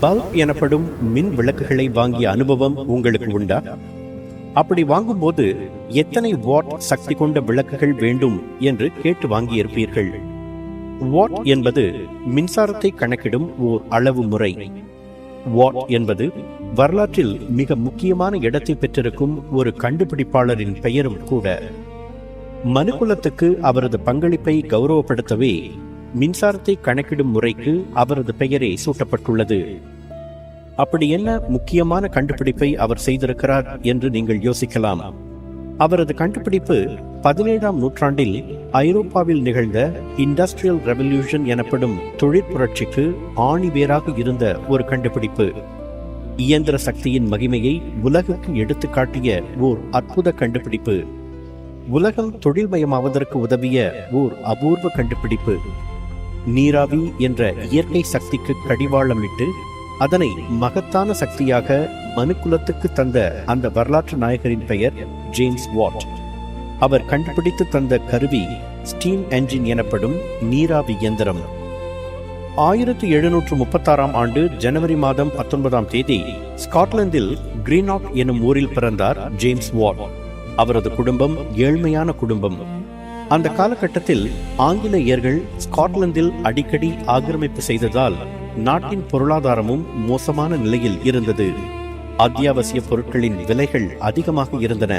Bulb எனப்படும் மின் விளக்குகளை வாங்கிய அனுபவம் உங்களுக்கு உண்டா? அப்படி வாங்கும்போது எத்தனை வாட் சக்தி கொண்ட விளக்குகள் வேண்டும் என்று கேட்டு வாங்கியிருப்பீர்கள். வாட் என்பது மின்சாரத்தை கணக்கிடும் ஓர் அளவு முறை. வாட் என்பது வரலாற்றில் மிக முக்கியமான இடத்தை பெற்றிருக்கும் ஒரு கண்டுபிடிப்பாளரின் பெயரும் கூட. மனுக்குலத்துக்கு அவரது பங்களிப்பை கௌரவப்படுத்தவே மின்சாரத்தை கணக்கிடும் முறைக்கு அவரது பெயரே சூட்டப்பட்டுள்ளது. அப்படி என்ன முக்கியமான கண்டுபிடிப்பை அவர் செய்திருக்கிறார் என்று நீங்கள் யோசிக்கலாம். அவரது கண்டுபிடிப்பு 17ஆம் நூற்றாண்டில் ஐரோப்பாவில் நிகழ்ந்த இண்டஸ்ட்ரியல் ரெவல்யூஷன் எனப்படும் தொழிற்புரட்சிக்கு ஆணிவேராக இருந்த ஒரு கண்டுபிடிப்பு. இயந்திர சக்தியின் மகிமையை உலகுக்கு எடுத்து காட்டிய ஓர் அற்புத கண்டுபிடிப்பு. உலகம் தொழில்மயமாவதற்கு உதவிய ஓர் அபூர்வ கண்டுபிடிப்பு. நீராவி என்ற இயற்கை சக்திக்கு கடிவாளமிட்டு அதனை மகத்தான சக்தியாக மனுக்குலத்துக்கு தந்த அந்த வரலாற்று நாயகரின் பெயர் ஜேம்ஸ் வாட். அவர் கண்டுபிடித்து தந்த கருவி ஸ்டீம் என்ஜின் எனப்படும் நீராவி இயந்திரம். 1736ஆம் ஆண்டு ஜனவரி மாதம் 19ஆம் தேதி ஸ்காட்லாந்தில் கிரீனாக் எனும் ஊரில் பிறந்தார் ஜேம்ஸ் வாட். அவரது குடும்பம் ஏழ்மையான குடும்பம். அந்த காலகட்டத்தில் ஆங்கிலேயர்கள் ஸ்காட்லாந்தில் அடிக்கடி ஆக்கிரமிப்பு செய்ததால் நாட்டின் பொருளாதாரமும் மோசமான நிலையில் இருந்தது. அத்தியாவசிய பொருட்களின் விலைகள் அதிகமாக இருந்தன.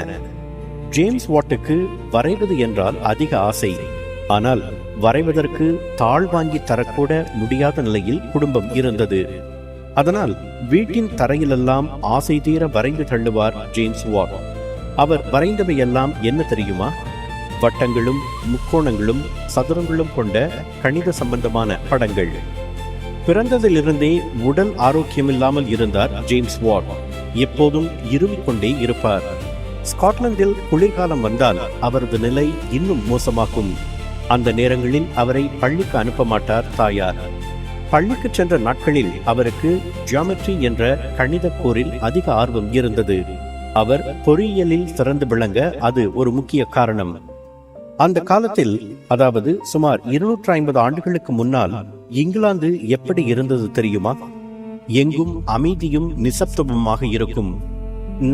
ஜேம்ஸ் வாட்டுக்கு வரைவது என்றால் அதிக ஆசை. ஆனால் வரைவதற்கு தாழ் வாங்கி தரக்கூட முடியாத நிலையில் குடும்பம் இருந்தது. அதனால் வீட்டின் தரையிலெல்லாம் ஆசை தீர வரைந்து தள்ளுவார் ஜேம்ஸ் வாட். அவர் வரைந்தவையெல்லாம் என்ன தெரியுமா? வட்டங்களும் முக்கோணங்களும் சதுரங்களும் கொண்ட கணித சம்பந்தமான படங்கள். பிறந்ததிலிருந்தே உடல் ஆரோக்கியமில்லாமல் இருந்தார் ஜேம்ஸ் வாட். எப்போதும் இருமிக்கொண்டே இருப்பார். ஸ்காட்லாந்தில் குளிர்காலம் வந்தால் அவரது நிலை இன்னும் மோசமாகும். அந்த நேரங்களில் அவரை பள்ளிக்கு அனுப்ப மாட்டார் தாயார். பள்ளிக்கு சென்ற நாட்களில் அவருக்கு ஜியாமெட்ரி என்ற கணித கோரில் அதிக ஆர்வம் இருந்தது. அவர் பொறியியலில் சிறந்து விளங்க அது ஒரு முக்கிய காரணம். அந்த காலத்தில், அதாவது சுமார் 250 ஆண்டுகளுக்கு முன்னால் இங்கிலாந்து எப்படி இருந்தது தெரியுமா? எங்கும் அமைதியும் நிசப்தமுமாக இருக்கும்.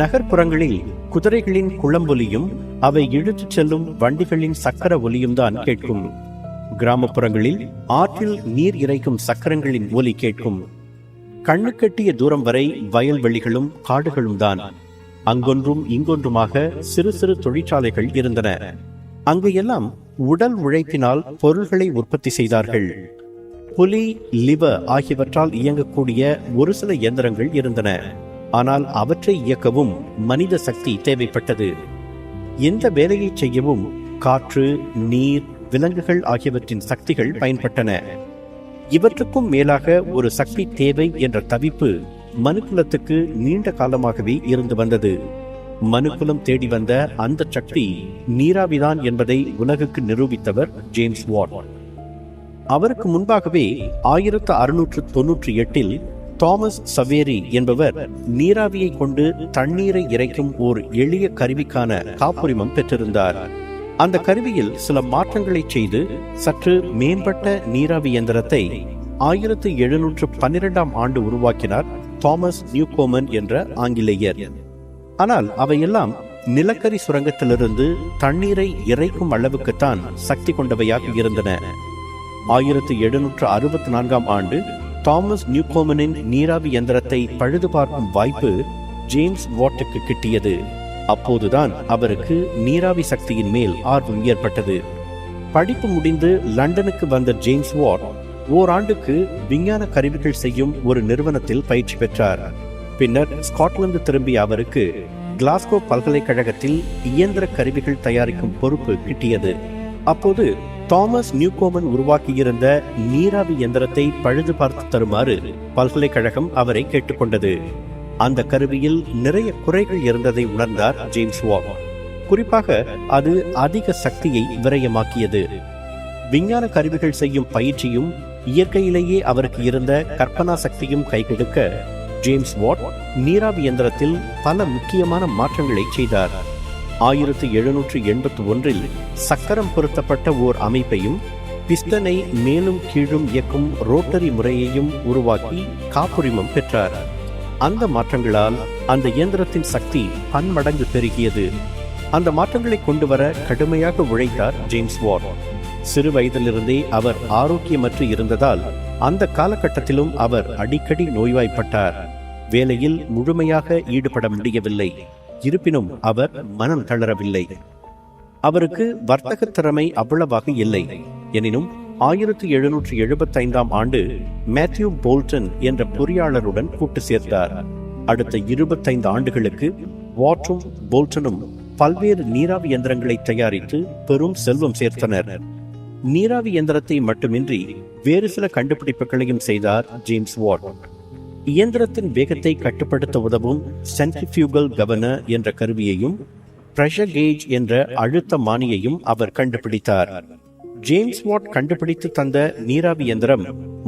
நகர்ப்புறங்களில் குதிரைகளின் குளம்பொலியும் அவை இழுத்துச் செல்லும் வண்டிகளின் சக்கர ஒலியும் தான் கேட்கும். கிராமப்புறங்களில் ஆற்றில் நீர் இறைக்கும் சக்கரங்களின் ஒலி கேட்கும். கண்ணுக்கெட்டிய தூரம் வரை வயல்வெளிகளும் காடுகளும் தான். அங்கொன்றும் இங்கொன்றுமாக சிறு சிறு தொழிற்சாலைகள் இருந்தன. அங்கையெல்லாம் உடல் உழைப்பினால் பொருள்களை உற்பத்தி செய்தார்கள். புலி, லிவர் ஆகியவற்றால் இயங்கக்கூடிய ஒரு சில இயந்திரங்கள் இருந்தன. ஆனால் அவற்றை இயக்கவும் மனித சக்தி தேவைப்பட்டது. எந்த வேலையை செய்யவும் காற்று, நீர், விலங்குகள் ஆகியவற்றின் சக்திகள் பயன்பட்டன. இவற்றுக்கும் மேலாக ஒரு சக்தி தேவை என்ற தவிப்பு மனுக்குலத்துக்கு நீண்ட காலமாகவே இருந்து வந்தது. மனுக்குலம் தேடி வந்த அந்த சக்தி நீராவிதான் என்பதை உலகுக்கு நிரூபித்தவர் ஜேம்ஸ் வாட். அவருக்கு முன்பாகவே 1698 தாமஸ் சவேரி என்பவர் நீராவியை கொண்டு தண்ணீரை இறைக்கும் ஓர் எளிய கருவிக்கான காப்புரிமம் பெற்றிருந்தார். அந்த கருவியில் சில மாற்றங்களை செய்து சற்று மேம்பட்ட நீராவி இயந்திரத்தை 1712ஆம் ஆண்டு உருவாக்கினார் தாமஸ் நியூகோமன் என்ற ஆங்கிலேயர். ஆனால் அவையெல்லாம் நிலக்கரி சுரங்கத்திலிருந்து தண்ணீரை இறைக்கும் அளவுக்குத்தான் சக்தி கொண்டவையாக இருந்தன. 1764ஆம் ஆண்டு தாமஸ் நியூகோமனின் நீராவி இயந்திரத்தை பழுது பார்க்கும் வாய்ப்பு ஜேம்ஸ் வாட்டுக்கு கிட்டியது. அப்போதுதான் அவருக்கு நீராவி சக்தியின் மேல் ஆர்வம் ஏற்பட்டது. படிப்பு முடிந்து லண்டனுக்கு வந்த ஜேம்ஸ் வாட் ஓராண்டுக்கு விஞ்ஞான கருவிகள் செய்யும் ஒரு நிறுவனத்தில் பயிற்சி பெற்றார். பின்னர் ஸ்காட்லாந்து திரும்பிய அவருக்கு கிளாஸ்கோ பல்கலைக்கழகத்தில் இயந்திர கருவிகள் தயாரிக்கும் பொறுப்பு கிட்டியது. அப்போது தாமஸ் நியூகோமன் உருவாக்கியிருந்த நீராவி இயந்திரத்தை பழுது பார்த்து தருமாறு பல்கலைக்கழகம் அவரை கேட்டுக்கொண்டது. அந்த கருவியில் நிறைய குறைகள் இருந்ததை உணர்ந்தார் ஜேம்ஸ் வாட். குறிப்பாக அது அதிக சக்தியை விரயமாக்கியது. விஞ்ஞான கருவிகள் செய்யும் பயிற்சியும் இயற்கையிலேயே அவருக்கு இருந்த கற்பனா சக்தியும் கைகெடுக்க ஜேம்ஸ் வாட் நீராவி இயந்திரத்தில் பல முக்கியமான மாற்றங்களை செய்தார். 1781 சக்கரம் பொருத்தப்பட்ட ஓர் அமைப்பையும் பிஸ்டனை மேலும் கீழும் இயக்கும் ரோட்டரி முறையையும் உருவாக்கி காப்புரிமம் பெற்றார். அந்த மாற்றங்களால் அந்த இயந்திரத்தின் சக்தி பன்மடங்கு பெருகியது. அந்த மாற்றங்களை கொண்டு வர கடுமையாக உழைத்தார் ஜேம்ஸ் வாட். சிறு வயதிலிருந்தே அவர் ஆரோக்கியமற்று இருந்ததால் அந்த காலகட்டத்திலும் அவர் அடிக்கடி நோய்வாய்ப்பட்டார். வேலையில் முழுமையாக ஈடுபட முடியவில்லை. இருப்பினும் அவர் மனம் தளரவில்லை. அவருக்கு வர்த்தக திறமை அவ்வளவாக இல்லை. எனினும் 1775 ஆண்டு மேத்யூ போல்டன் என்ற பொறியாளருடன் கூட்டு சேர்த்தார். அடுத்த 25 ஆண்டுகளுக்கு வாட்டும் போல்டனும் பல்வேறு நீராவி இயந்திரங்களை தயாரித்து பெரும் செல்வம் சேர்த்தனர். நீராவி இயந்திரத்தை மட்டுமின்றி வேறு சில கண்டுபிடிப்புகளையும் செய்தார் ஜேம்ஸ் வாட். இயந்திரத்தின் வேகத்தை கட்டுப்படுத்த உதவும் சென்ட்ரிஃபியூகல் கவர்னர் என்ற கருவியையும் பிரஷர் கேஜ் என்ற அழுத்த மானியையும் அவர் கண்டுபிடித்தார். ஜேம்ஸ் வாட் கண்டுபிடித்து தந்த நீராவி இயந்திரம்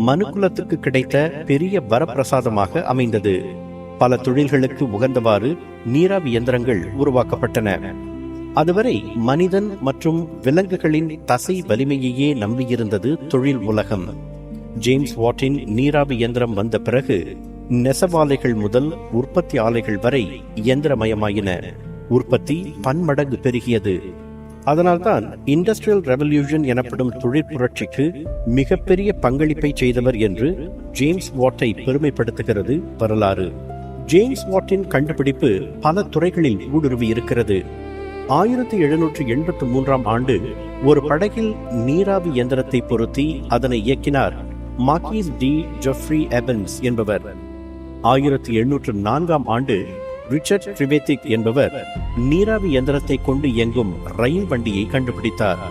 மனுக்குலத்துக்கு கிடைத்த பெரிய வரப்பிரசாதமாக அமைந்தது. பல தொழில்களுக்கு உகந்தவாறு நீராவி இயந்திரங்கள் உருவாக்கப்பட்டன. அதுவரை மனிதன் மற்றும் விலங்குகளின் தசை வலிமையையே நம்பியிருந்தது தொழில் உலகம். ஜேம்ஸ் வாட்டின் நீராவி இயந்திரம் வந்த பிறகு நெசவாலைகள் முதல் உற்பத்தி ஆலைகள் வரை இயந்திரமயமாயின. உற்பத்தி பன்மடங்கு பெருகியது. அதனால்தான் இண்டஸ்ட்ரியல் ரெவல்யூஷன் எனப்படும் தொழிற் புரட்சிக்கு மிகப்பெரிய பங்களிப்பை செய்தவர் என்று ஜேம்ஸ் வாட்டை பெருமைப்படுத்துகிறது வரலாறு. ஜேம்ஸ் வாட்டின் கண்டுபிடிப்பு பல துறைகளில் ஊடுருவி இருக்கிறது. 1783 ஆண்டு ஒரு படகில் நீராவி இயந்திரத்தை பொருத்தி அதனை இயக்கினார் மார்க்கிஸ் டி ஜெஃப்ரி எவன்ஸ் என்பவர். 1804 ஆண்டு ரிச்சர்ட் ட்ரிவேத்திக் என்பவர் நீராவி இயந்திரத்தை கொண்டு இயங்கும் ரயில் வண்டியை கண்டுபிடித்தார்.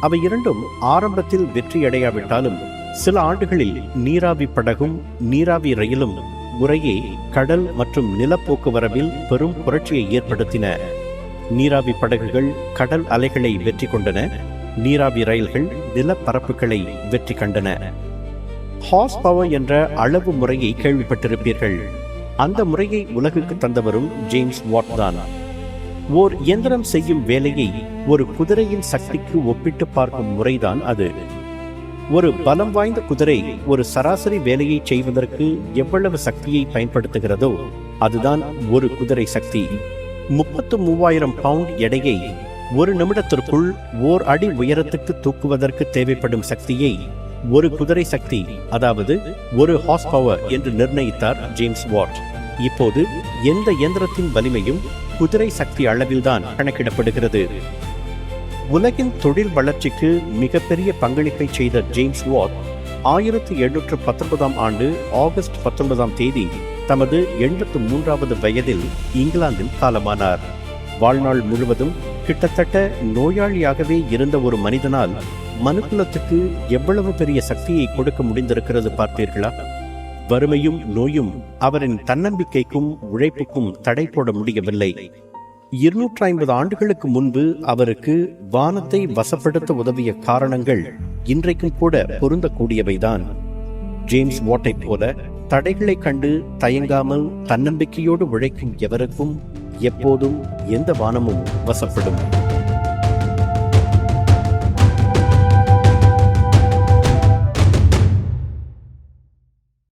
அவை இரண்டும் ஆரம்பத்தில் வெற்றியடையாவிட்டாலும் சில ஆண்டுகளில் நீராவி படகும் நீராவி ரயிலும் முறையே கடல் மற்றும் நிலப்போக்குவரவில் பெரும் புரட்சியை ஏற்படுத்தின. நீராவி படகுகள் கடல் அலைகளை வெற்றி கொண்டன. நீராவி ரயில்கள் நிலப்பரப்புகளை வெற்றி கண்டன. ஹார்ஸ் பவர் என்ற அளவு முறையை கேள்விப்பட்டிருப்பீர்கள். அந்த முறையை உலகுக்கு தந்தவரும் ஜேம்ஸ் வாட் தான். ஓர் இயந்திரம் செய்யும் வேலையை ஒரு குதிரையின் சக்திக்கு ஒப்பிட்டு பார்க்கும் முறைதான் அது. ஒரு பலம் வாய்ந்த குதிரை ஒரு சராசரி வேலையை செய்வதற்கு எவ்வளவு சக்தியை பயன்படுத்துகிறதோ அதுதான் ஒரு குதிரை சக்தி. 33,000 பவுண்ட் எடையை ஒரு நிமிடத்திற்குள் ஓர் அடி உயரத்துக்கு தூக்குவதற்கு தேவைப்படும் சக்தியை ஒரு குதிரை சக்தி, அதாவது ஒரு ஹார்ஸ் பவர் என்று நிர்ணயித்தார் ஜேம்ஸ் வாட். இப்போது எந்த இயந்திரத்தின் வலிமையும் குதிரை சக்தி அளவில்தான் கணக்கிடப்படுகிறது. உலகின் தொழில் வளர்ச்சிக்கு மிகப்பெரிய பங்களிப்பை செய்த ஜேம்ஸ் வாட் 1719 ஆண்டு ஆகஸ்ட் 19 தமது 83வது வயதில் இங்கிலாந்தில் காலமானார். வாழ்நாள் முழுவதும் கிட்டத்தட்ட நோயாளியாகவே இருந்த ஒரு மனிதனால் மனுக்குலத்துக்கு எவ்வளவு பெரிய சக்தியை கொடுக்க முடிந்திருக்கிறது பார்த்தீர்களா? வறுமையும் நோயும் அவரின் தன்னம்பிக்கைக்கும் உழைப்புக்கும் தடை போட முடியவில்லை. 250 ஆண்டுகளுக்கு முன்பு அவருக்கு வானத்தை வசப்படுத்த உதவிய காரணங்கள் இன்றைக்கும் கூட பொருந்தக்கூடியவைதான். ஜேம்ஸ் வாட்டை போல தடைகளை கண்டு தயங்காமல் தன்னம்பிக்கையோடு உழைக்கும் எவருக்கும் எப்போதும் எந்த வானமும் வசப்படும்.